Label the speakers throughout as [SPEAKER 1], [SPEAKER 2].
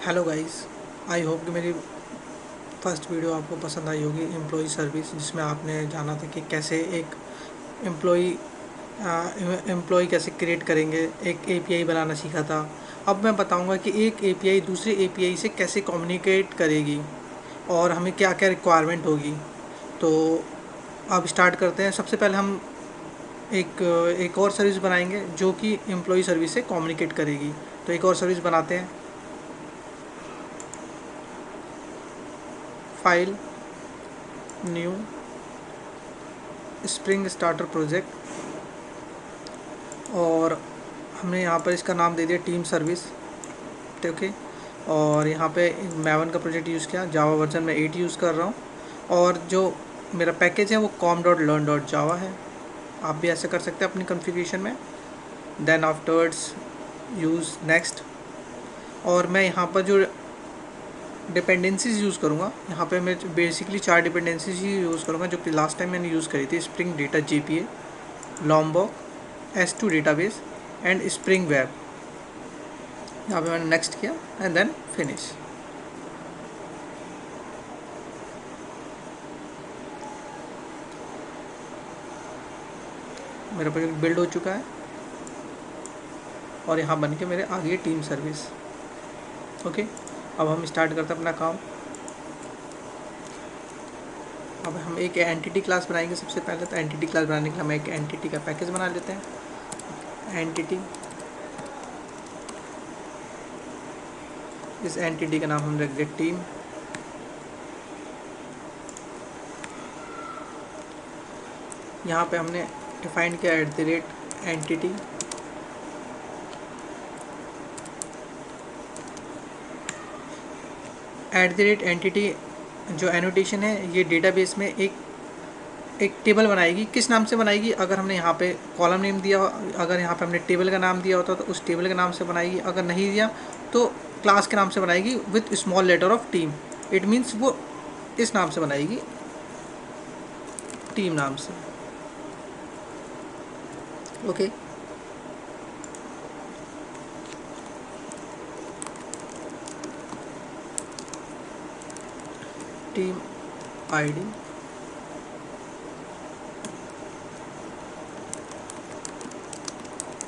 [SPEAKER 1] Hello guys, I hope कि मेरी first video आपको पसंद आई होगी। एम्प्लॉय सर्विस, जिसमें आपने जाना था कि कैसे एक एम्प्लॉय एम्प्लॉय कैसे क्रिएट करेंगे, एक एपीआई बनाना सीखा था। अब मैं बताऊंगा कि एक एपीआई दूसरे एपीआई से कैसे कम्युनिकेट करेगी और हमें क्या क्या रिक्वायरमेंट होगी। तो अब स्टार्ट करते हैं। सबसे पहले हम एक एक और सर्विस बनाएंगे जो कि एम्प्लॉय सर्विस से कम्युनिकेट करेगी। तो एक और सर्विस बनाते हैं। File, new, spring starter project, और हमने यहाँ पर इसका नाम दे दिया टीम सर्विस। ओके, और यहाँ पे मैवन का प्रोजेक्ट यूज़ किया। जावा वर्जन में 8 यूज़ कर रहा हूँ, और जो मेरा पैकेज है वो com.learn.java है। आप भी ऐसे कर सकते हैं अपनी कॉन्फ़िगरेशन में। देन आफ्टर्ड्स यूज़ नेक्स्ट, और मैं यहाँ पर जो डिपेंडेंसीज यूज़ करूँगा, यहाँ पे मैं बेसिकली 4 डिपेंडेंसीज ही यूज़ करूँगा जो कि लास्ट टाइम मैंने यूज़ करी थी। Spring data JPA, लॉम्बॉक, S2 database and spring web. यहाँ पे मैंने नेक्स्ट किया एंड देन फिनिश। मेरा प्रोजेक्ट बिल्ड हो चुका है और यहाँ बन के मेरे आ गई टीम सर्विस। ओके, अब हम स्टार्ट करते हैं अपना काम। अब हम एक एंटिटी क्लास बनाएंगे। सबसे पहले तो एंटिटी क्लास बनाने के लिए हम एक एंटिटी का पैकेज बना लेते हैं। एंटिटी, इस एंटिटी का नाम हम रख दें टीम। यहाँ पे हमने डिफाइन किया @एंटिटी। @एंटिटी जो एनोटेशन है, ये डेटाबेस में एक टेबल बनाएगी। किस नाम से बनाएगी? अगर हमने यहाँ पे कॉलम नेम दिया, अगर यहाँ पे हमने टेबल का नाम दिया होता तो उस टेबल के नाम से बनाएगी। अगर नहीं दिया तो क्लास के नाम से बनाएगी with small letter of team. It means वो इस नाम से बनाएगी, टीम नाम से। Okay, team ID,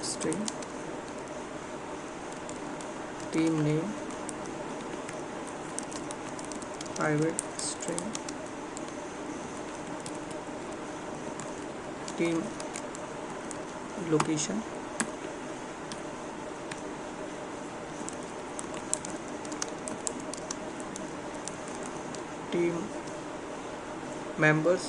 [SPEAKER 1] string, team name, private string, team location, team members,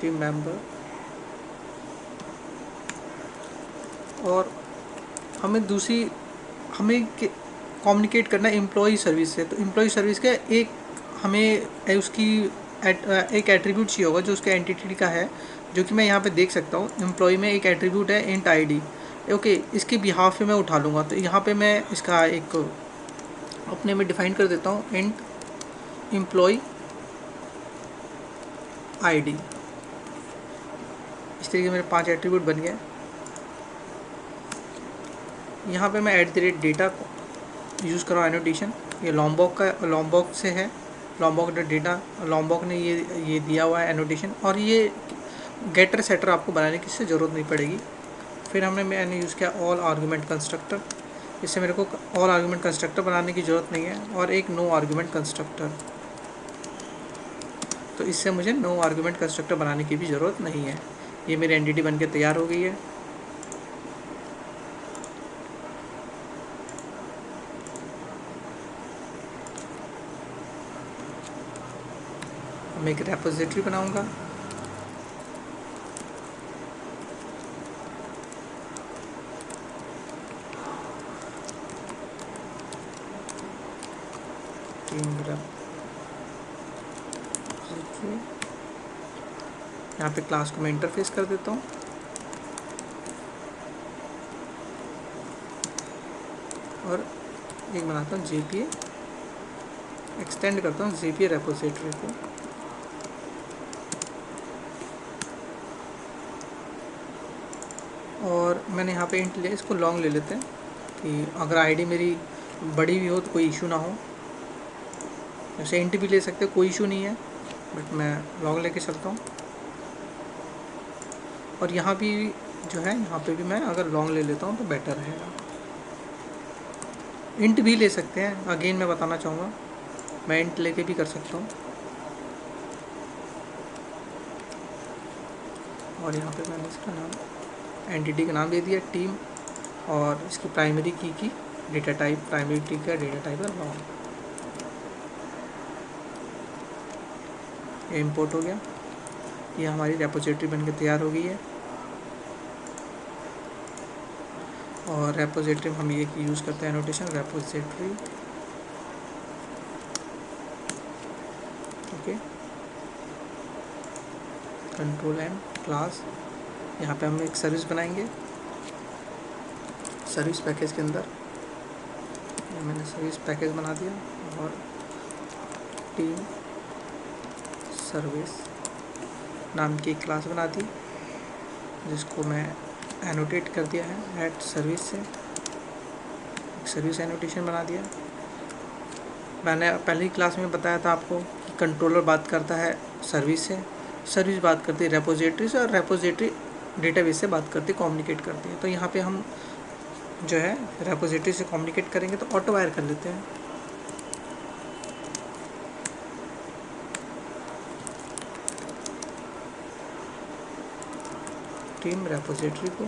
[SPEAKER 1] team member. और हमें कम्युनिकेट करना है एम्प्लॉय सर्विस से। तो एम्प्लॉय सर्विस का हमें उसकी एक एट्रीब्यूट चाहिए होगा जो उसके एंटिटी का है, जो कि मैं यहाँ पे देख सकता हूँ। एम्प्लॉय में एक एट्रीब्यूट है इंट ID। ओके, इसके बिहाफ पे मैं उठा लूँगा। तो यहाँ पे मैं इसका एक अपने में डिफाइन कर देता हूँ, इंट एम्प्लॉय ID। इस तरीके मेरे 5 एट्रीब्यूट बन गए। यहाँ पे मैं @डेटा यूज़ कर रहा हूँ एनोटेशन। ये लॉम्बॉक से है, लॉम्बॉक डेटा। लॉम्बॉक ने ये दिया हुआ है एनोटेशन, और ये गेटर सेटर आपको बनाने की ज़रूरत नहीं पड़ेगी। फिर मैंने यूज़ किया ऑल आर्गूमेंट कंस्ट्रक्टर। इससे मेरे को ऑल आर्गूमेंट कंस्ट्रक्टर बनाने की ज़रूरत नहीं है, और एक नो आर्गूमेंट कंस्ट्रक्टर। तो इससे मुझे नो आर्गूमेंट कंस्ट्रक्टर बनाने की भी ज़रूरत नहीं है। ये मेरी एंटिटी बन के तैयार हो गई है। मैं एक रेपोजिटरी बनाऊंगा। यहाँ पे क्लास को मैं इंटरफेस कर देता हूँ, और एक बनाता हूँ JPA, एक्सटेंड करता हूँ JPA रेपोजिटरी को। और मैंने यहाँ पे इंट लिया, इसको लॉन्ग ले लेते हैं कि अगर आईडी मेरी बड़ी भी हो तो कोई इशू ना हो। जैसे इंट भी ले सकते हो, कोई इशू नहीं है, बट मैं लॉन्ग लेके चलता हूँ। और यहाँ भी जो है, यहाँ पे भी मैं अगर लॉन्ग ले लेता हूँ तो बेटर रहेगा। इंट भी ले सकते हैं, अगेन मैं बताना चाहूँगा, मैं इंट लेके भी कर सकता हूँ। और यहाँ पे मैंने इसका नाम, एंटिटी का नाम दे दिया टीम, और इसकी प्राइमरी की डेटा टाइप, प्राइमरी की का डेटा टाइप है लॉन्ग। ये इंपोर्ट हो गया, ये हमारी रेपोजिटरी बनके तैयार हो गई है। और रेपोजिटरी में हम ये यूज़ करते हैं annotation repository, okay, control M class. यहाँ पे हम एक सर्विस बनाएंगे, सर्विस पैकेज के अंदर मैंने सर्विस पैकेज बना दिया, और टीम सर्विस नाम की एक क्लास बना दी, जिसको मैं एनोटेट कर दिया है ऐट सर्विस से, सर्विस एनोटेशन बना दिया। मैंने पहली क्लास में बताया था आपको कि कंट्रोलर बात करता है सर्विस से, सर्विस बात करती है रेपोजिटरी से, और रेपोजिटरी डेटाबेस से बात करती है, कम्युनिकेट करती है। तो यहाँ पे हम जो है रेपोजिटरी से कम्युनिकेट करेंगे तो ऑटो वायर कर लेते हैं। टीम रेपोजिटरी को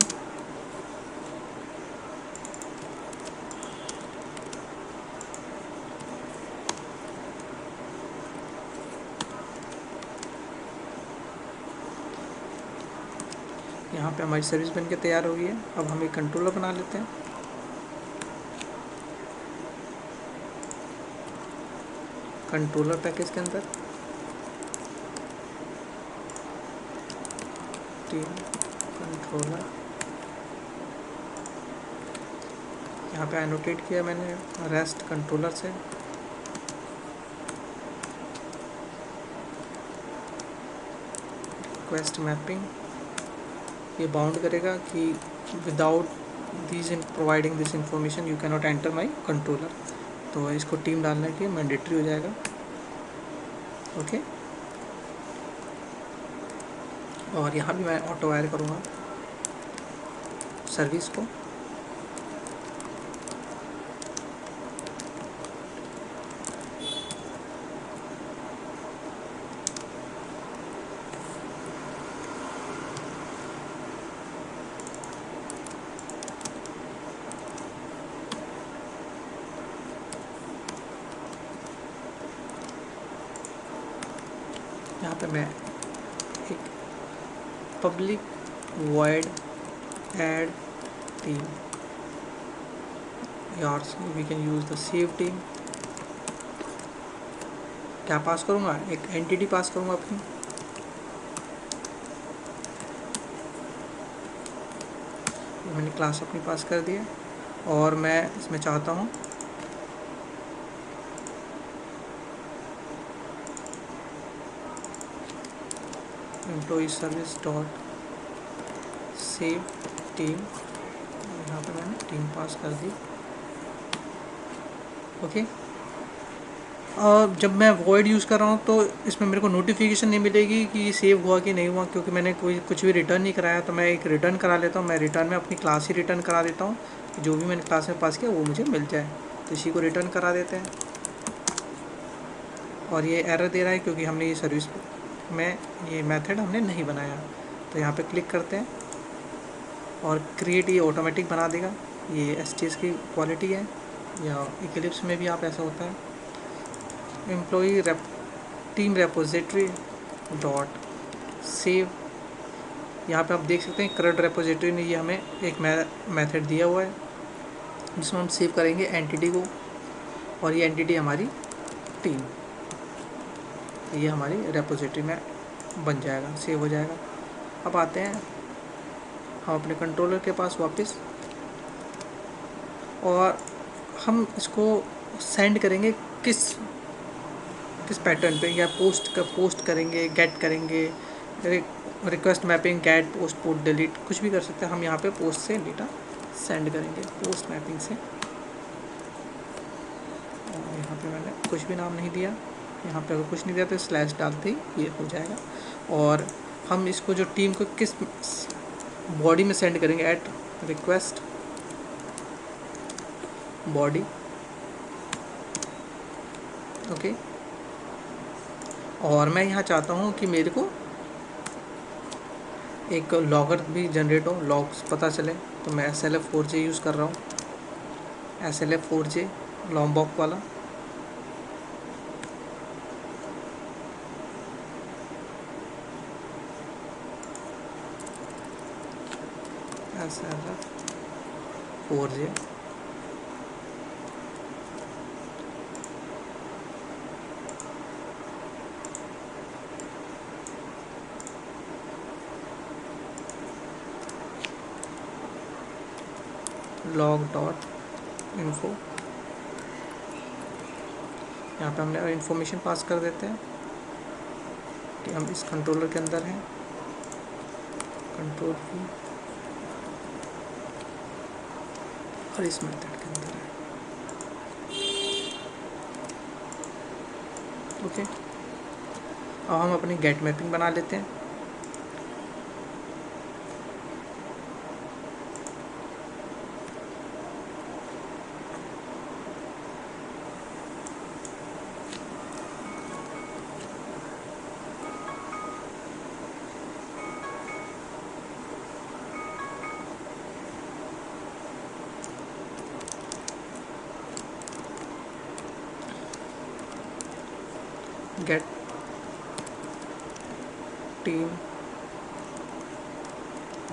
[SPEAKER 1] यहाँ पे हमारी सर्विस बनके तैयार हो गई है। अब हम एक कंट्रोलर बना लेते हैं। कंट्रोलर पैकेज के अंदर टीम कंट्रोलर, यहाँ पे एनोटेट किया मैंने रेस्ट कंट्रोलर से, रिक्वेस्ट मैपिंग, ये बाउंड करेगा कि without this in providing this information you can not enter my controller. तो इसको टीम डालने के मैंडेटरी हो जाएगा, ओके। और यहाँ भी मैं ऑटो वायर करूँगा सर्विस को, यहाँ पे मैं एक पब्लिक वॉइड ऐड टीम, यार्स we can use the save team. क्या पास करूँगा, एक एंटिटी पास करूँगा अपनी, मैंने क्लास अपनी पास कर दी है। और मैं इसमें चाहता हूँ employee service dot save team, यहाँ पे मैंने टीम पास कर दी, ओके। और जब मैं वॉइड यूज़ कर रहा हूँ तो इसमें मेरे को नोटिफिकेशन नहीं मिलेगी कि ये सेव हुआ कि नहीं हुआ, क्योंकि मैंने कुछ भी रिटर्न नहीं कराया। तो मैं एक रिटर्न करा लेता हूँ, मैं रिटर्न में अपनी क्लास ही रिटर्न करा देता हूँ कि जो भी मैंने क्लास में पास किया वो मुझे मिल जाए। तो इसी को रिटर्न करा देते हैं। और ये एरर दे रहा है क्योंकि हमने ये सर्विस में ये मेथड हमने नहीं बनाया। तो यहाँ पे क्लिक करते हैं और क्रिएट, ये ऑटोमेटिक बना देगा। ये STS की क्वालिटी है, या इक्लिप्स में भी आप ऐसा होता है। Employee team repository dot save, यहाँ पे आप देख सकते हैं करंट रेपोजिटरी ने ये हमें एक मेथड दिया हुआ है जिसमें हम सेव करेंगे एंटिटी को, और ये एंटिटी हमारी टीम, ये हमारी रेपोजिटरी में बन जाएगा, सेव हो जाएगा। अब आते हैं हम अपने कंट्रोलर के पास वापस, और हम इसको सेंड करेंगे किस पैटर्न पे, या पोस्ट करेंगे, गेट करेंगे, request mapping, get, post, port, delete, कुछ भी कर सकते हैं। हम यहाँ पे पोस्ट से डेटा सेंड करेंगे, पोस्ट मैपिंग से। और यहाँ पे मैंने कुछ भी नाम नहीं दिया, यहाँ पे अगर कुछ नहीं दिया तो स्लैश डालते ही ये हो जाएगा। और हम इसको जो टीम को किस बॉडी में सेंड करेंगे, एट रिक्वेस्ट बॉडी, ओके। और मैं यहाँ चाहता हूँ कि मेरे को एक लॉगर भी जनरेट हो, लॉग्स पता चले, तो मैं SLF4j यूज़ कर रहा हूँ, SLF4j लॉम्बॉक वाला। SLF4j log dot info. यहाँ पे हमने इंफॉर्मेशन पास कर देते हैं कि हम इस कंट्रोलर के अंदर हैं, कंट्रोल की, और इस मेथड के अंदर है, ओके। अब हम अपनी गेट मैपिंग बना लेते हैं। Get team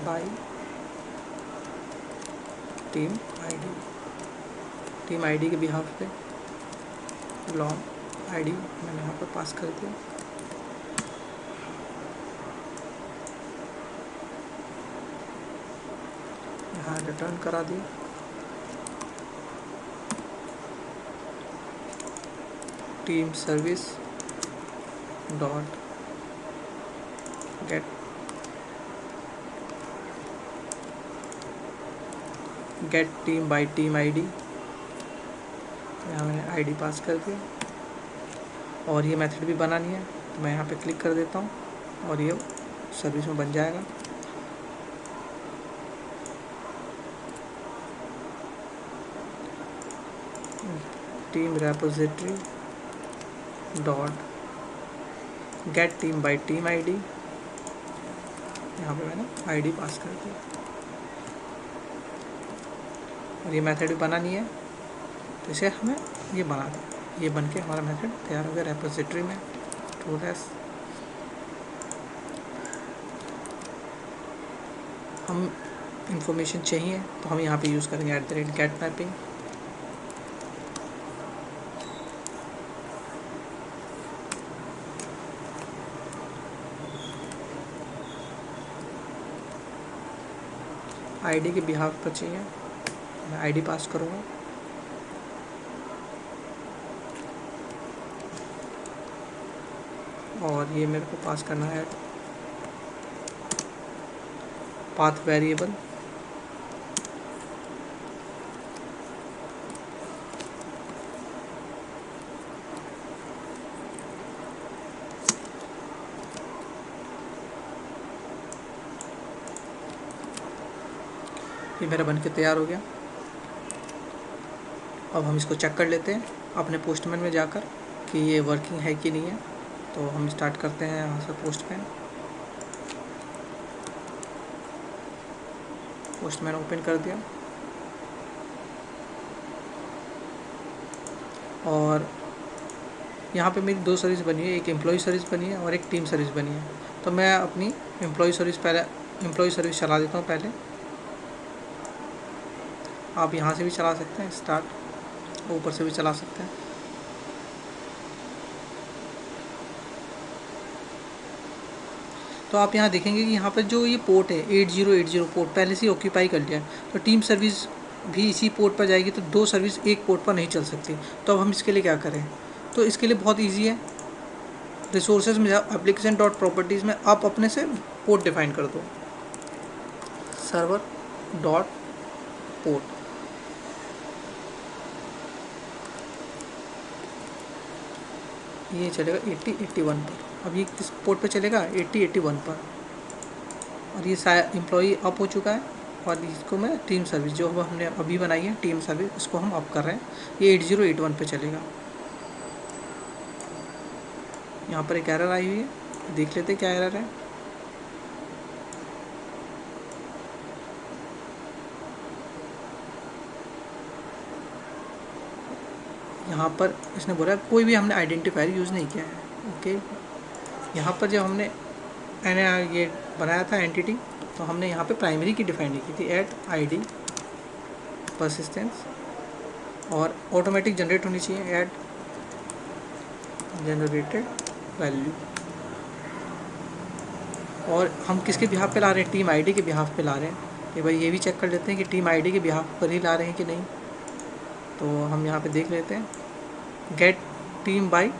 [SPEAKER 1] by team ID, team ID के बिहाफ पे लॉन्ग आईडी मैंने यहाँ पर पास कर दिया। यहाँ रिटर्न करा दिया। Team service dot get team by team ID, यहाँ मैंने आईडी पास कर दिया। और ये मेथड भी बनानी है, तो मैं यहाँ पे क्लिक कर देता हूँ और ये सर्विस में बन जाएगा। Team repository dot get team by team ID, यहाँ पे मैंने आईडी पास कर दी। और ये मेथड भी बनानी है, तो इसे हमें ये बना दें। ये बन के हमारा मेथड तैयार हो गया रेपोजिटरी में। टूलेस हम इंफॉर्मेशन चाहिए तो हम यहाँ पे यूज़ करेंगे @गेट मैपिंग। आईडी के बिहाफ पर चाहिए, मैं आईडी पास करूँगा। और ये मेरे को पास करना है पाथ वेरिएबल, ये मेरा बनके तैयार हो गया। अब हम इसको चेक कर लेते हैं अपने पोस्टमैन में जाकर कि ये वर्किंग है कि नहीं है। तो हम स्टार्ट करते हैं यहाँ से पोस्टमैन ओपन कर दिया। और यहाँ पे मेरी 2 सर्विस बनी है, एक एम्प्लॉय सर्विस बनी है और एक टीम सर्विस बनी है। तो मैं अपनी एम्प्लॉय सर्विस चला देता हूँ पहले। आप यहाँ से भी चला सकते हैं, स्टार्ट ऊपर से भी चला सकते हैं। तो आप यहाँ देखेंगे कि यहाँ पर जो ये पोर्ट है 8080 पोर्ट पहले से ऑक्यूपाई कर लिया है, तो टीम सर्विस भी इसी पोर्ट पर जाएगी, तो 2 सर्विस एक पोर्ट पर नहीं चल सकती। तो अब हम इसके लिए क्या करें? तो इसके लिए बहुत ईजी है। रिसोर्सेज में जाओ, एप्लीकेशन डॉट प्रॉपर्टीज़ में आप अपने से पोर्ट डिफाइन कर दो, सर्वर डॉट पोर्ट। ये चलेगा 8081 पर। अब ये किस पोर्ट पे चलेगा? 8081 पर। और ये एम्प्लॉई अप हो चुका है, और इसको मैं टीम सर्विस जो हमने अभी बनाई है टीम सर्विस, इसको हम अप कर रहे हैं। ये 8081 पे चलेगा। यहाँ पर एक एरर आई हुई है, देख लेते क्या एरर है। यहाँ पर इसने बोला कोई भी हमने आइडेंटिफायर यूज़ नहीं किया है। ओके, यहाँ पर जब हमने ये बनाया था एंटिटी, तो हमने यहाँ पे प्राइमरी की डिफाइन नहीं की थी, एट आईडी परसिस्टेंस, और ऑटोमेटिक जनरेट होनी चाहिए एट जनरेटेड वैल्यू। और हम किसके बिहाफ पे ला रहे हैं? टीम आईडी के बिहाफ पे ला रहे हैं। कि भाई ये भी चेक कर लेते हैं कि टीम आईडी के बिहाफ पर ही ला रहे हैं कि नहीं। तो हम यहाँ पे देख लेते हैं, get team by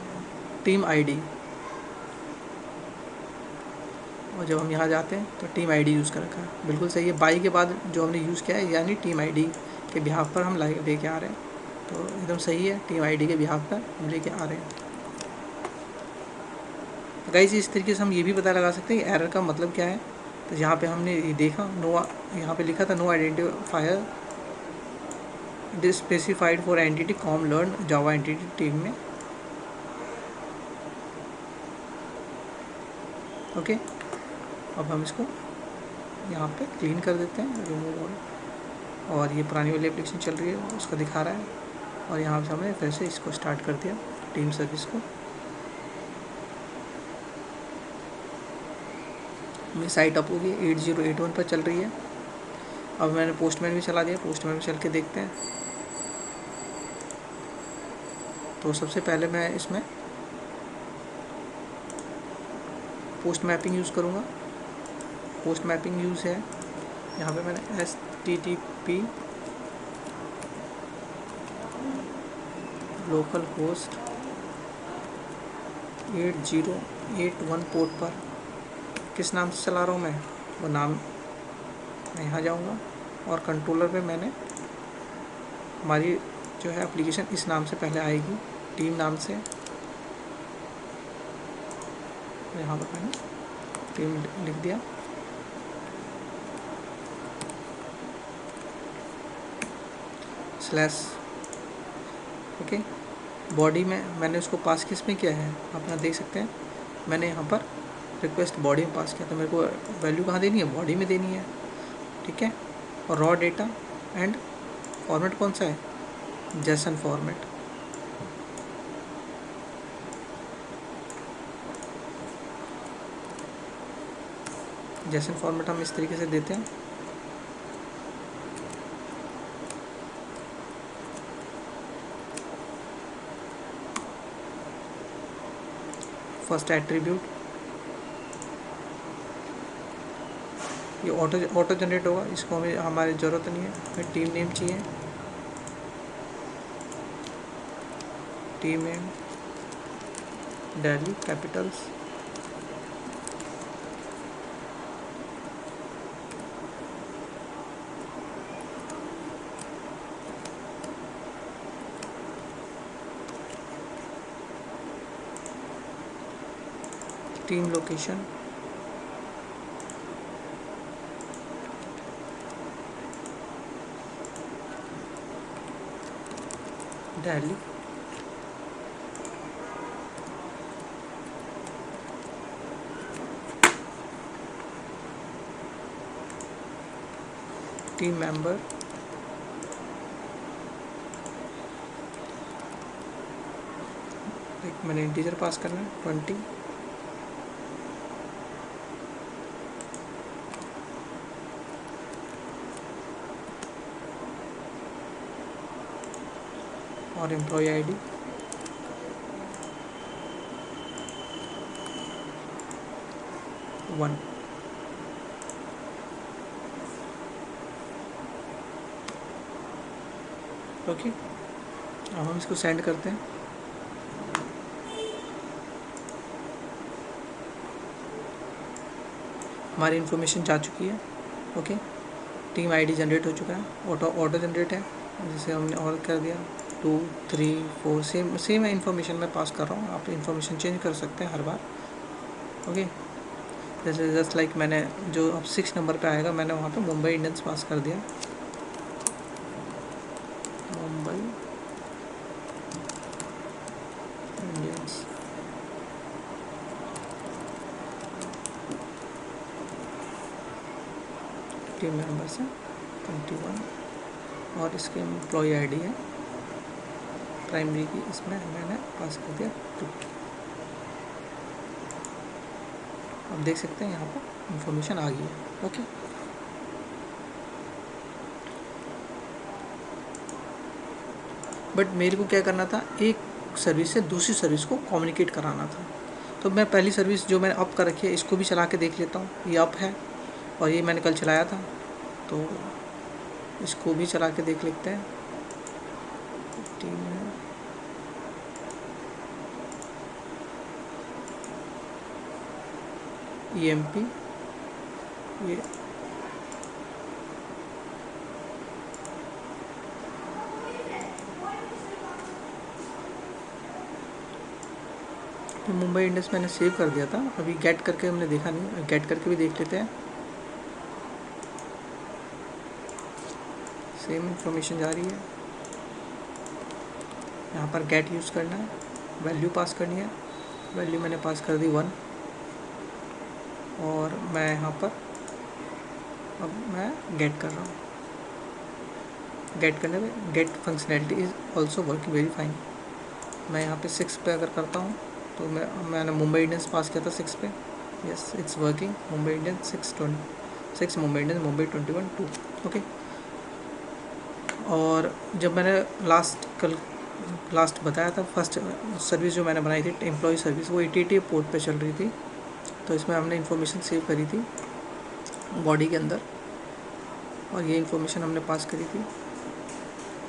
[SPEAKER 1] team ID, और जब हम यहाँ जाते हैं तो टीम आईडी यूज़ कर रखा है। बिल्कुल सही है, बाई के बाद जो हमने यूज़ किया है यानी टीम आईडी के बिहाफ पर हम लेके आ रहे हैं। तो एकदम सही है, टीम आईडी के बिहाफ पर हम लेके आ रहे हैं। तो गाइस इस तरीके से हम ये भी पता लगा सकते हैं कि एरर का मतलब क्या है। तो यहाँ पे हमने ये देखा, नो, यहाँ पे लिखा था no identifier specified for entity com learn Java entity team में। ओके, अब हम इसको यहाँ पे क्लीन कर देते हैं, रिमूव ऑल। और ये पुरानी वाली एप्लीकेशन चल रही है उसका दिखा रहा है, और यहाँ से हमने फिर से इसको स्टार्ट कर दिया टीम सर्विस को। मेरी साइट अप होगी, 8081 पर चल रही है। अब मैंने पोस्टमैन भी चला दिया, पोस्टमैन में चल के देखते हैं। तो सबसे पहले मैं इसमें पोस्ट मैपिंग यूज़ करूँगा। पोस्ट मैपिंग यूज़ है, यहाँ पे मैंने HTTP लोकल होस्ट 8081 पोर्ट पर किस नाम से चला रहा हूँ मैं, वो नाम मैं यहाँ जाऊँगा, और कंट्रोलर पे मैंने हमारी जो है एप्लीकेशन इस नाम से पहले आएगी, टीम नाम से। यहाँ पर मैंने टीम लिख दिया। Slash, okay. बॉडी में मैंने उसको पास किस में किया है, आप यहाँ देख सकते हैं। मैंने यहाँ पर रिक्वेस्ट बॉडी में पास किया, तो मेरे को वैल्यू कहाँ देनी है? बॉडी में देनी है, ठीक है। और रॉ डेटा एंड फॉर्मेट कौन सा है? JSON format. जेसन फॉर्मेट हम इस तरीके से देते हैं। फर्स्ट एट्रीब्यूट, ये ऑटो जनरेट होगा, इसको हमें हमारी ज़रूरत नहीं है। हमें टीम नेम चाहिए, team name Delhi Capitals, team location Delhi, team member एक मैंने इंटीजर पास करना है 20, और एम्प्लॉय आईडी 1। ओके, अब हम इसको सेंड करते हैं। हमारी इन्फॉर्मेशन जा चुकी है। ओके, टीम आईडी जनरेट हो चुका है, ऑटो जनरेट है, जिसे हमने और कर दिया 2 3 4, सेम इन्फॉर्मेशन मैं पास कर रहा हूँ। आप इन्फॉर्मेशन चेंज कर सकते हैं हर बार। ओके, जैसे जस्ट लाइक मैंने जो अब 6 नंबर पे आएगा, मैंने वहाँ पे मुंबई इंडियंस पास कर दिया, मुंबई इंडियंस। टीम मेंबर्स है 21 और इसके एम्प्लॉय आईडी है प्राइमरी की, इसमें मैंने पास कर दिया 2। अब देख सकते हैं यहाँ पर इंफॉर्मेशन आ गई है। ओके, बट मेरे को क्या करना था, एक सर्विस से दूसरी सर्विस को कम्युनिकेट कराना था। तो मैं पहली सर्विस जो मैंने अप कर रखी है इसको भी चला के देख लेता हूँ। ये अप है और ये मैंने कल चलाया था, तो इसको भी चला के देख लेते हैं। टीम EMP ये तो मुंबई इंडियंस मैंने सेव कर दिया था, अभी गेट करके हमने देखा नहीं, गेट करके भी देख लेते हैं। सेम इंफॉर्मेशन जा रही है, यहाँ पर गेट यूज़ करना है, वैल्यू पास करनी है, वैल्यू मैंने पास कर दी 1 और मैं यहाँ पर अब मैं गेट कर रहा हूँ। गेट करने में get functionality is also working very fine. मैं यहाँ पे 6 पे अगर करता हूँ तो मैंने मुंबई इंडियंस पास किया था 6 पे, yes it's working. Mumbai Indians 6 Mumbai Indians, Mumbai 21 2। Okay, और जब मैंने लास्ट बताया था, फर्स्ट सर्विस जो मैंने बनाई थी एम्प्लॉय सर्विस, वो 88 पोर्ट पे चल रही थी। तो इसमें हमने इन्फॉर्मेशन सेव करी थी बॉडी के अंदर और ये इन्फॉर्मेशन हमने पास करी थी।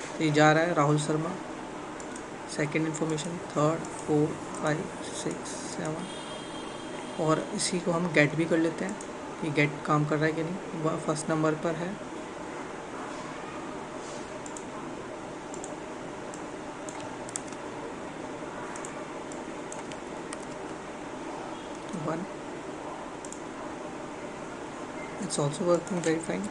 [SPEAKER 1] तो ये जा रहा है Rahul Sharma, second information, 3rd 4 5 6 7 और इसी को हम गेट भी कर लेते हैं कि गेट काम कर रहा है कि नहीं। वह फर्स्ट नंबर पर है, one, it's also working very fine.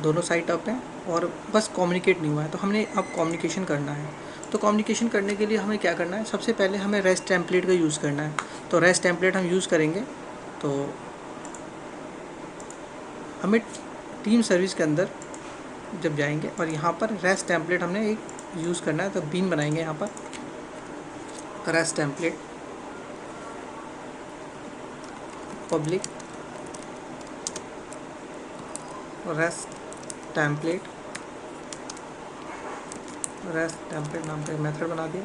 [SPEAKER 1] दोनों साइट अप हैं और बस कम्युनिकेट नहीं हुआ है, तो हमने अब कम्युनिकेशन करना है। तो कम्युनिकेशन करने के लिए हमें क्या करना है, सबसे पहले हमें रेस्ट टेम्पलेट का यूज़ करना है। तो रेस्ट टेम्पलेट हम यूज़ करेंगे, तो हमें टीम सर्विस के अंदर जब जाएंगे और यहाँ पर रेस्ट टेम्पलेट हमने एक यूज़ करना है, तो बीन बनाएंगे यहाँ पर rest template public rest template नाम का एक मेथड बना दिया।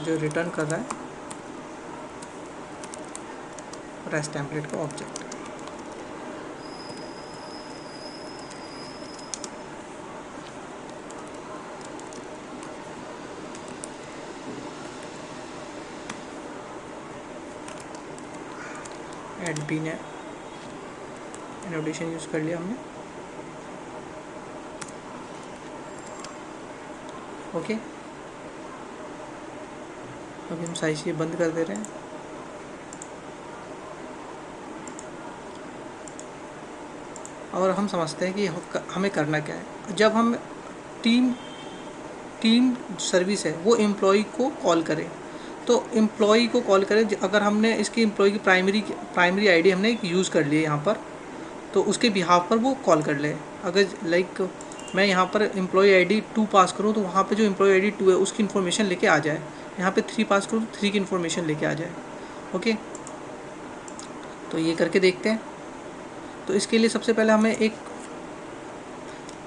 [SPEAKER 1] जो रिटर्न कर रहा है रेस्ट टेम्पलेट का object. Add bean annotation use कर लिया हमने। ओके, अभी हम साइज ये बंद कर दे रहे हैं। और हम समझते हैं कि हमें करना क्या है। जब हम टीम सर्विस है वो एम्प्लॉय को कॉल करे, तो एम्प्लॉय को कॉल करें। अगर हमने इसकी एम्प्लॉय की प्राइमरी आईडी हमने एक यूज़ कर ली है यहाँ पर, तो उसके बिहाफ पर वो कॉल कर ले। अगर लाइक मैं यहाँ पर एम्प्लॉय आईडी 2 पास करूँ तो वहाँ पे जो एम्प्लॉय आईडी 2 है उसकी इन्फॉर्मेशन लेके आ जाए। यहाँ पे 3 पास करूँ तो 3 की इन्फॉर्मेशन लेके आ जाए। ओके, तो ये करके देखते हैं। तो इसके लिए सबसे पहले हमें एक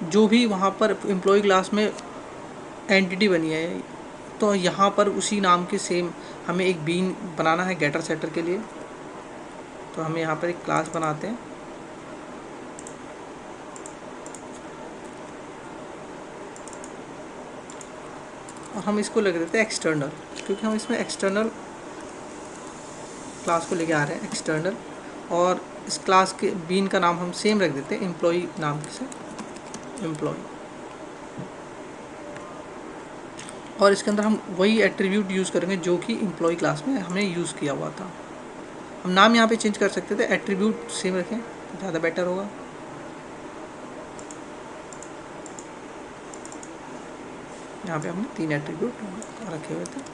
[SPEAKER 1] जो भी वहाँ पर एम्प्लॉय क्लास में एंटिटी बनी है, तो यहाँ पर उसी नाम के सेम हमें एक बीन बनाना है गेटर सेटर के लिए। तो हम यहाँ पर एक क्लास बनाते हैं, और हम इसको लग देते हैं एक्सटर्नल, क्योंकि हम इसमें एक्सटर्नल क्लास को लेके आ रहे हैं एक्सटर्नल। और इस क्लास के बीन का नाम हम सेम रख देते हैं एम्प्लॉय नाम से, एम्प्लॉय। और इसके अंदर हम वही एट्रीब्यूट यूज़ करेंगे जो कि एम्प्लॉय क्लास में हमने यूज़ किया हुआ था। हम नाम यहाँ पे चेंज कर सकते थे, एट्रीब्यूट सेम रखें ज़्यादा बेटर होगा। यहाँ पे हमने 3 एट्रीब्यूट रखे हुए थे।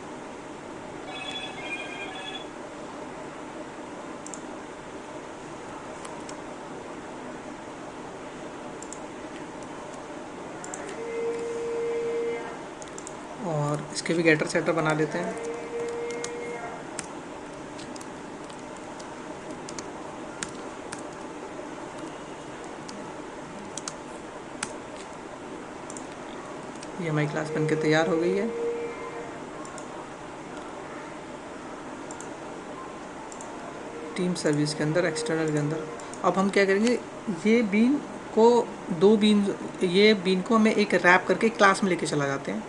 [SPEAKER 1] और इसके भी गेटर सेटर बना लेते हैं। ये हमारी क्लास बनके तैयार हो गई है। टीम सर्विस के अंदर, एक्सटर्नल के अंदर अब हम क्या करेंगे, ये बीन को ये बीन को हमें एक रैप करके क्लास में लेके चला जाते हैं।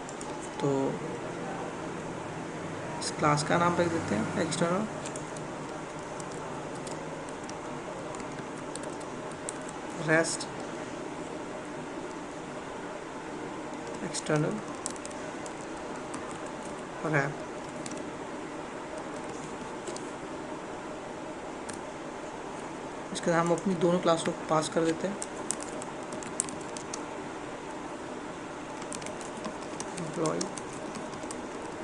[SPEAKER 1] तो इस क्लास का नाम रख देते हैं एक्सटर्नल, रेस्ट एक्सटर्नल रैप। इसके बाद हम अपनी दोनों क्लास को पास कर देते हैं, एम्प्लॉय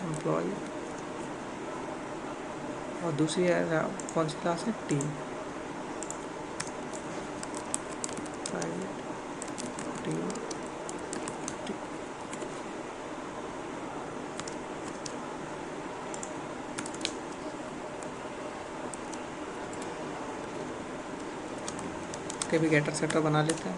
[SPEAKER 1] एम्प्लॉय, और दूसरी है कौन सी क्लास है, टीम, टीम। के भी गेटर सेटर बना लेते हैं।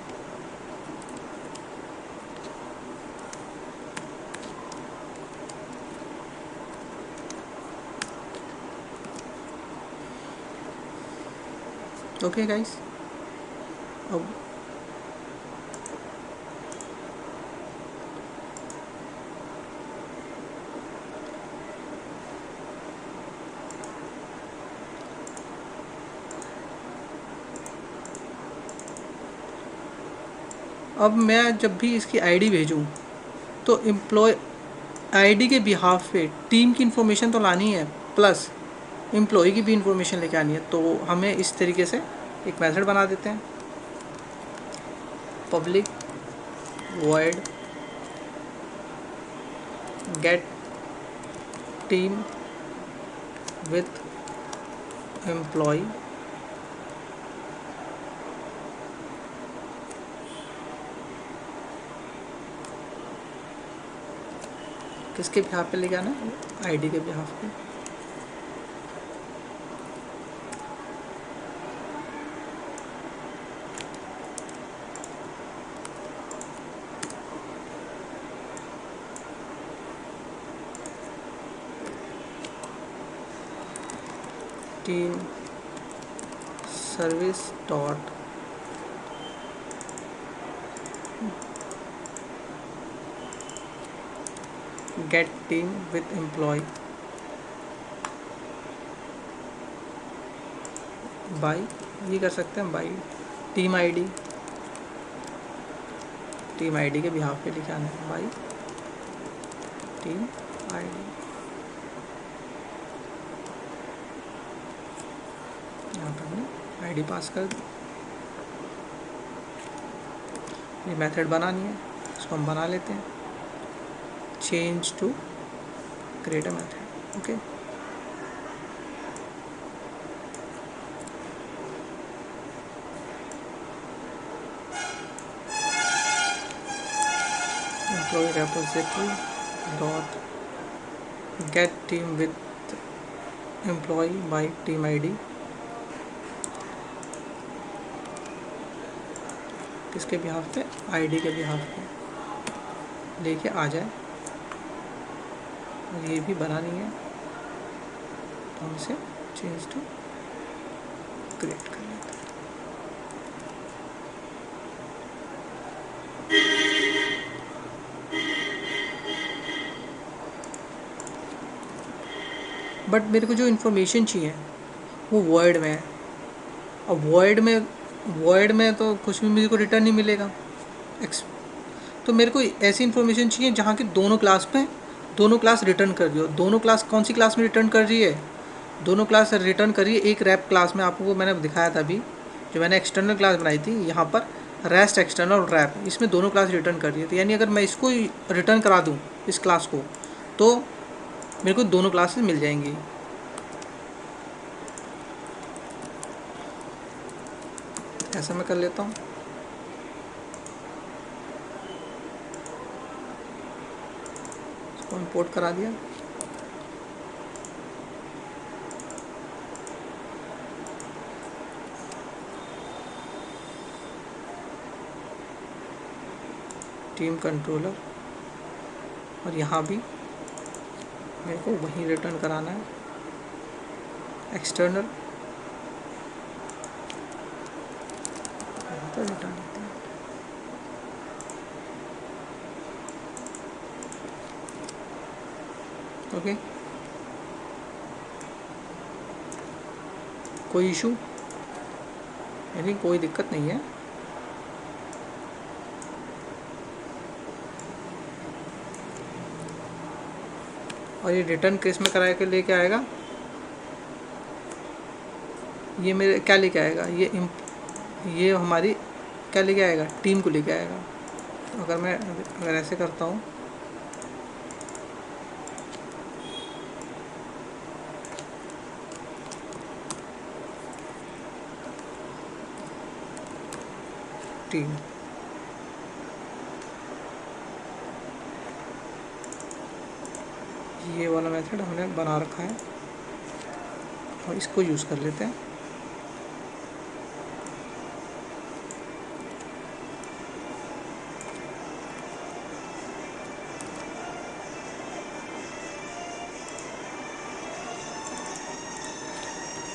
[SPEAKER 1] ओके गाइस, अब मैं जब भी इसकी आईडी भेजूं तो एम्प्लॉय आईडी के बिहाफ पे टीम की इन्फॉर्मेशन तो लानी है, प्लस एम्प्लॉय की भी इन्फॉर्मेशन लेके आनी है। तो हमें इस तरीके से एक मेथड बना देते हैं, public void get team with employee किसके बिहाफ पे लेके आना है, आईडी के बिहाफ पे। Team service dot get team with employee by, ये कर सकते हैं by team ID, team ID के बिहाफ पे लिखा है बाई टीम आईडी। यहाँ पर हमने आईडी पास कर दी। ये मेथड बनानी है, इसको हम बना लेते हैं, change to create a method. Okay, employee repository dot get team with employee by team ID, किसके बिहाफ पे, आईडी के बिहाफ पे लेके आ जाए। और ये भी बनानी है, तो हम इसे चेंज टू क्रिएट कर लेते हैं। बट मेरे को जो इन्फॉर्मेशन चाहिए वो वॉइड में है। और वॉइड में तो कुछ भी मेरे को रिटर्न नहीं मिलेगा। तो मेरे को ऐसी इन्फॉर्मेशन चाहिए जहाँ की दोनों क्लास में दोनों क्लास रिटर्न कर रही हो। दोनों क्लास कौन सी क्लास में रिटर्न कर रही है? दोनों क्लास रिटर्न कर रही है एक रैप क्लास में। आपको मैंने दिखाया था अभी, जो मैंने एक्सटर्नल क्लास बनाई थी, यहाँ पर रेस्ट एक्सटर्नल और रैप, इसमें दोनों क्लास रिटर्न कर रही है। तो यानी अगर मैं इसको रिटर्न करा दूँ इस क्लास को, तो मेरे को दोनों क्लासेस मिल जाएंगी। ऐसा मैं कर लेता हूँ। इसको इंपोर्ट करा दिया। टीम कंट्रोलर, और यहाँ भी मेरे को वहीं रिटर्न कराना है एक्सटर्नल। यहाँ पर रिटर्न देते हैं। ओके, कोई इशू यानी कोई दिक्कत नहीं है। और ये रिटर्न केस में करा के लेके आएगा। ये मेरे क्या लेके आएगा? ये हमारी क्या लेके आएगा? टीम को लेके आएगा। तो अगर ऐसे करता हूँ, टीम, ये वाला मेथड हमने बना रखा है और इसको यूज़ कर लेते हैं।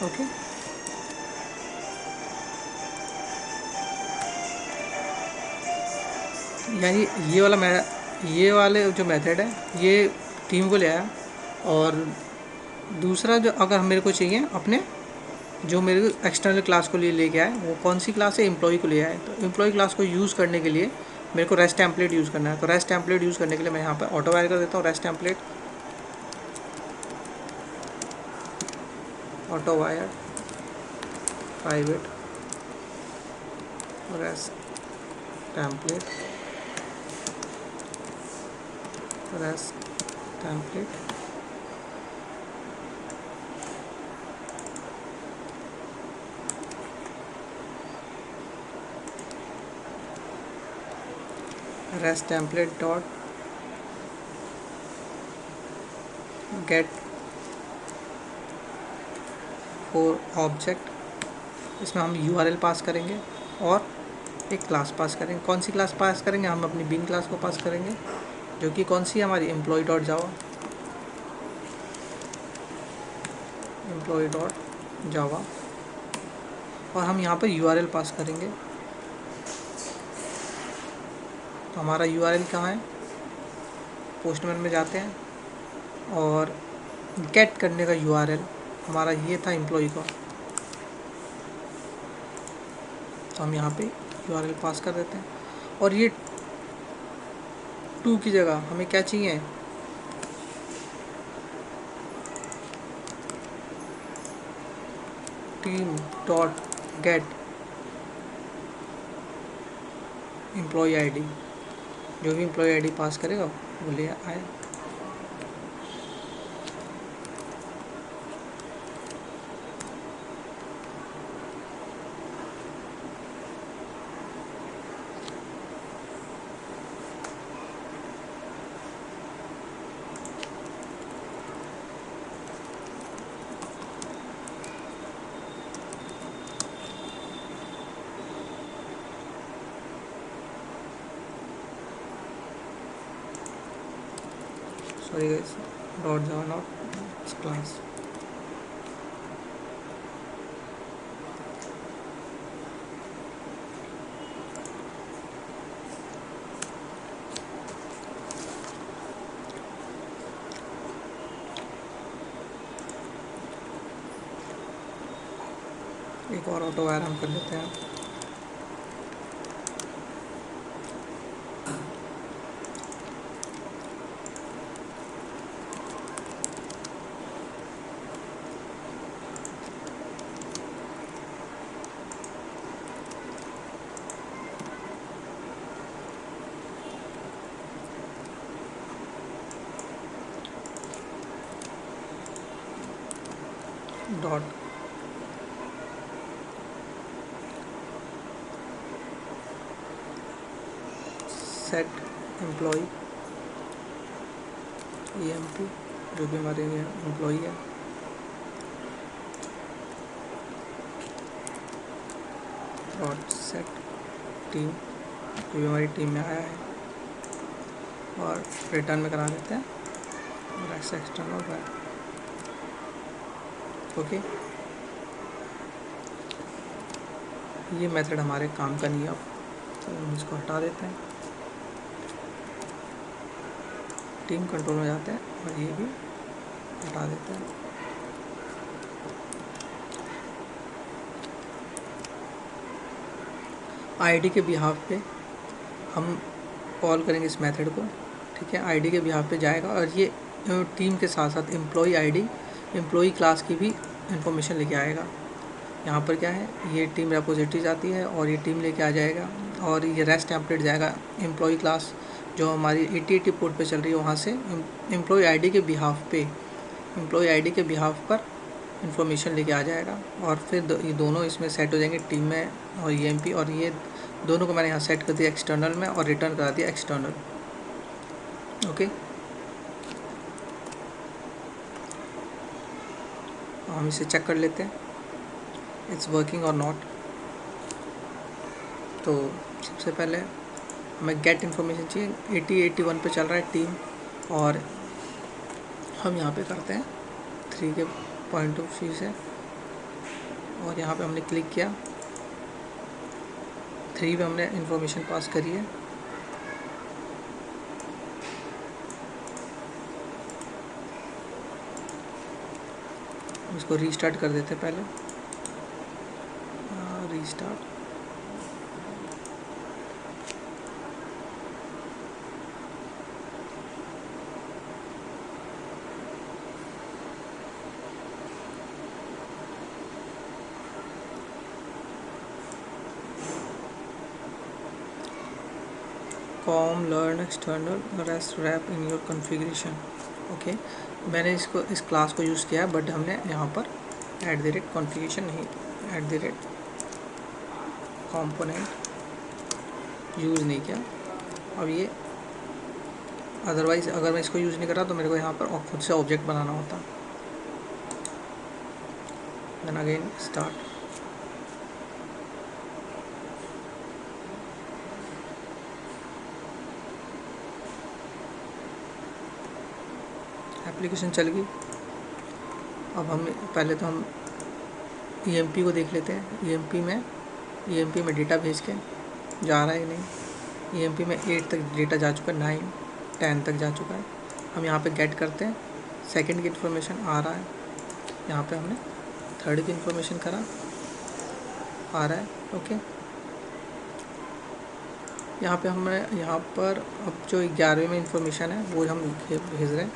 [SPEAKER 1] ओके, यानी ये वाले जो मेथड है ये टीम को ले आया। और दूसरा जो अगर मेरे को चाहिए अपने जो मेरे एक्सटर्नल क्लास को लिए लेके आए, वो कौन सी क्लास है? एम्प्लॉय को ले आए। तो एम्प्लॉय क्लास को यूज़ करने के लिए मेरे को रेस्ट टेम्पलेट यूज़ करना है। तो रेस्ट टेम्पलेट यूज़ करने के लिए मैं यहाँ पर ऑटो वायर कर देता हूँ। Rest template, auto wire private rest template, rest template, rest template dot get for object. इसमें हम यूआरएल पास करेंगे और एक क्लास पास करेंगे। कौन सी क्लास पास करेंगे? हम अपनी बीन क्लास को पास करेंगे, जो कि कौन सी है? हमारी एम्प्लॉय डॉट जावा, एम्प्लॉय डॉट जावा। और हम यहाँ पर यूआरएल पास करेंगे। तो हमारा यूआरएल कहाँ है? पोस्टमैन में जाते हैं और गेट करने का यूआरएल हमारा ये था एम्प्लॉय का। तो हम यहाँ पे यूआरएल पास कर देते हैं। और ये 2 की जगह हमें क्या चाहिए? Team dot get employee ID. जो भी एम्प्लॉय आईडी पास करेगा वो ले आए। Sorry guys, dot Java not class. एक और ऑटो वायर हम कर लेते हैं। डॉट सेट एम्प्लॉय EMP, जो भी हमारे एम्प्लॉई है, डॉट सेट टीम, जो भी हमारी टीम में आया है, और रिटर्न में करा देते हैं एक्सटर्नल है। ओके, ये मेथड हमारे काम का नहीं है अब, तो हम इसको हटा देते हैं। टीम कंट्रोल में जाते हैं और ये भी हटा देते हैं। आईडी के बिहाफ पे हम कॉल करेंगे इस मेथड को, ठीक है। आईडी के बिहाफ पे जाएगा और ये टीम के साथ साथ एम्प्लॉई आईडी, एम्प्लॉई क्लास की भी इंफॉर्मेशन लेके आएगा। यहाँ पर क्या है, ये टीम रेपोजिटरीज आती है और ये टीम लेके आ जाएगा, और ये रेस्ट टेम्पलेट जाएगा एम्प्लॉई क्लास जो हमारी 8080 पोर्ट पे चल रही है, वहाँ से एम्प्लॉई आईडी के बिहाफ पे, एम्प्लॉई आईडी के बिहाफ पर इंफॉर्मेशन लेके आ जाएगा। और फिर ये दोनों इसमें सेट हो जाएंगे, टीम में और EMP, और ये दोनों को मैंने यहाँ सेट कर दिया एक्सटर्नल में और रिटर्न करा दिया एक्सटर्नल। ओके, हम इसे चेक कर लेते हैं इट्स वर्किंग और नॉट। तो सबसे पहले हमें गेट इन्फॉर्मेशन चाहिए, 8081 पे चल रहा है टीम, और हम यहाँ पे करते हैं 3 के पॉइंट ऑफ व्यू से, और यहाँ पे हमने क्लिक किया, 3 पे हमने इन्फॉर्मेशन पास करी है। इसको रीस्टार्ट कर देते हैं पहले, restart. Com learn external rest wrap in your configuration. Okay, मैंने इसको इस क्लास को यूज़ किया है, बट हमने यहाँ पर @कॉन्फ़िगरेशन नहीं, @component यूज़ नहीं किया। अब ये अदरवाइज़ अगर मैं इसको यूज़ नहीं कर रहा तो मेरे को यहाँ पर खुद से ऑब्जेक्ट बनाना होता। Then again start. एप्लीकेशन चल गई। अब हम पहले तो हम EMP को देख लेते हैं, EMP में डेटा भेज के जा रहा है नहीं। EMP में 8 तक डेटा जा चुका है, 9 10 तक जा चुका है। हम यहाँ पे गेट करते हैं, सेकंड की इन्फॉर्मेशन आ रहा है, यहाँ पे हमने थर्ड की इन्फॉर्मेशन करा, आ रहा है। ओके, यहाँ पे हमें यहाँ पर अब जो 11वें में इन्फॉर्मेशन है वो हम भेज रहे हैं,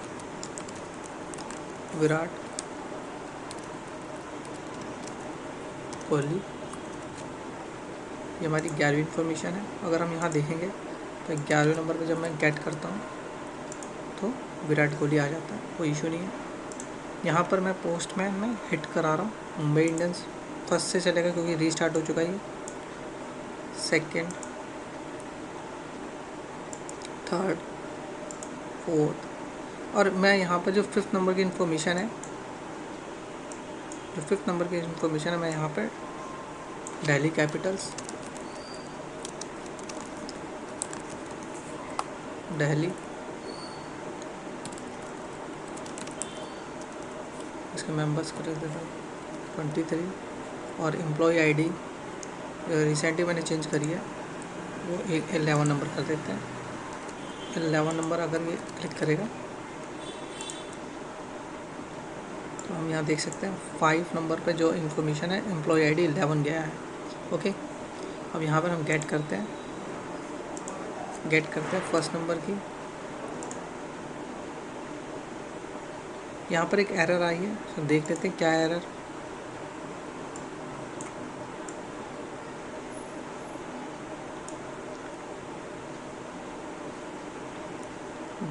[SPEAKER 1] विराट कोहली, ये हमारी 11वीं इन्फॉर्मेशन है। अगर हम यहाँ देखेंगे तो 11वें नंबर पे जब मैं गेट करता हूँ तो विराट कोहली आ जाता है, कोई इशू नहीं है। यहाँ पर मैं पोस्टमैन में हिट करा रहा हूँ, मुंबई इंडियंस फर्स्ट से चलेगा क्योंकि रीस्टार्ट हो चुका है ये, सेकेंड, थर्ड, फोर्थ, और मैं यहाँ पर जो 5th नंबर की इन्फॉर्मेशन है, मैं यहाँ पर दिल्ली कैपिटल्स, दिल्ली, इसके मेंबर्स कर देता हूँ 23, और एम्प्लॉय आईडी रिसेंटली मैंने चेंज करी है वो 11 नंबर कर देते हैं। 11 नंबर अगर ये क्लिक करेगा तो हम यहाँ देख सकते हैं 5 नंबर पे जो इन्फॉर्मेशन है एम्प्लॉय आईडी 11 गया है। ओके, अब यहाँ पर हम गेट करते हैं फर्स्ट नंबर की। यहाँ पर एक एरर आई है, तो देख लेते हैं क्या error.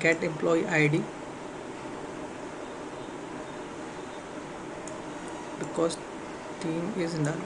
[SPEAKER 1] Get employee ID because team is null.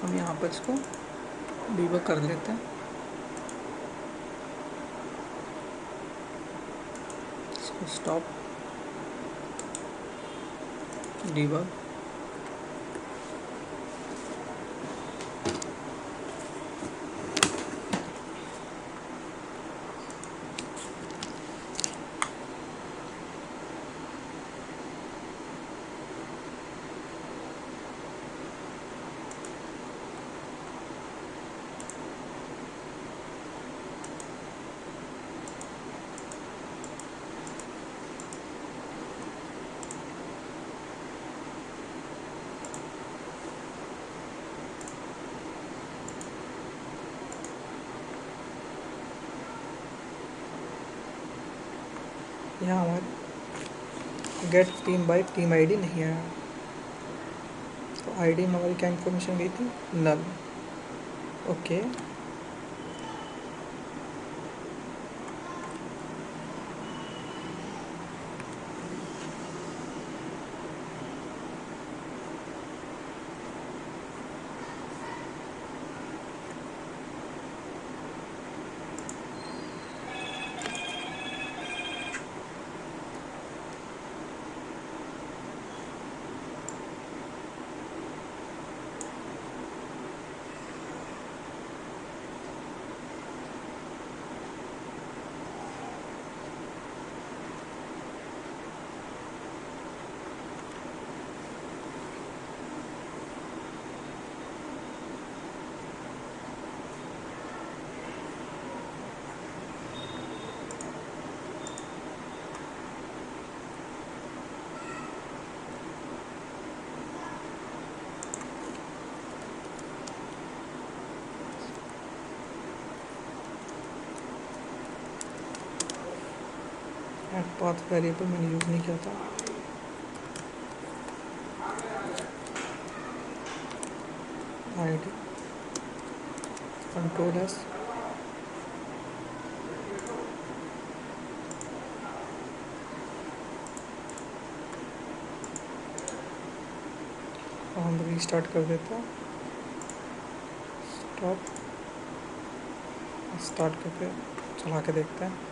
[SPEAKER 1] हम यहाँ पर इसको डीबग कर लेते हैं, इसको स्टॉप डीबग। यहाँ हमारे get team by team ID नहीं आया, तो आईडी में हमारी क्या इन्फॉर्मेशन गई थी, नल। ओके, एड पाथ वेरिएबल मैंने यूज़ नहीं किया था। आईडी कंट्रोल एस, और हम रीस्टार्ट कर देते हैं, स्टॉप स्टार्ट करके चला के देखते हैं।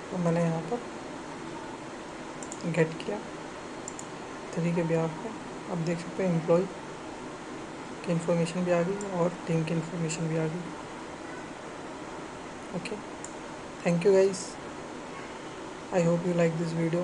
[SPEAKER 1] तो मैंने यहाँ पर गेट किया 3 के ब्याह पे। अब देख सकते हैं एम्प्लॉय की इन्फॉर्मेशन भी आ गई और टीम की इन्फॉर्मेशन भी आ गई। Okay, thank you guys, I hope you like this video.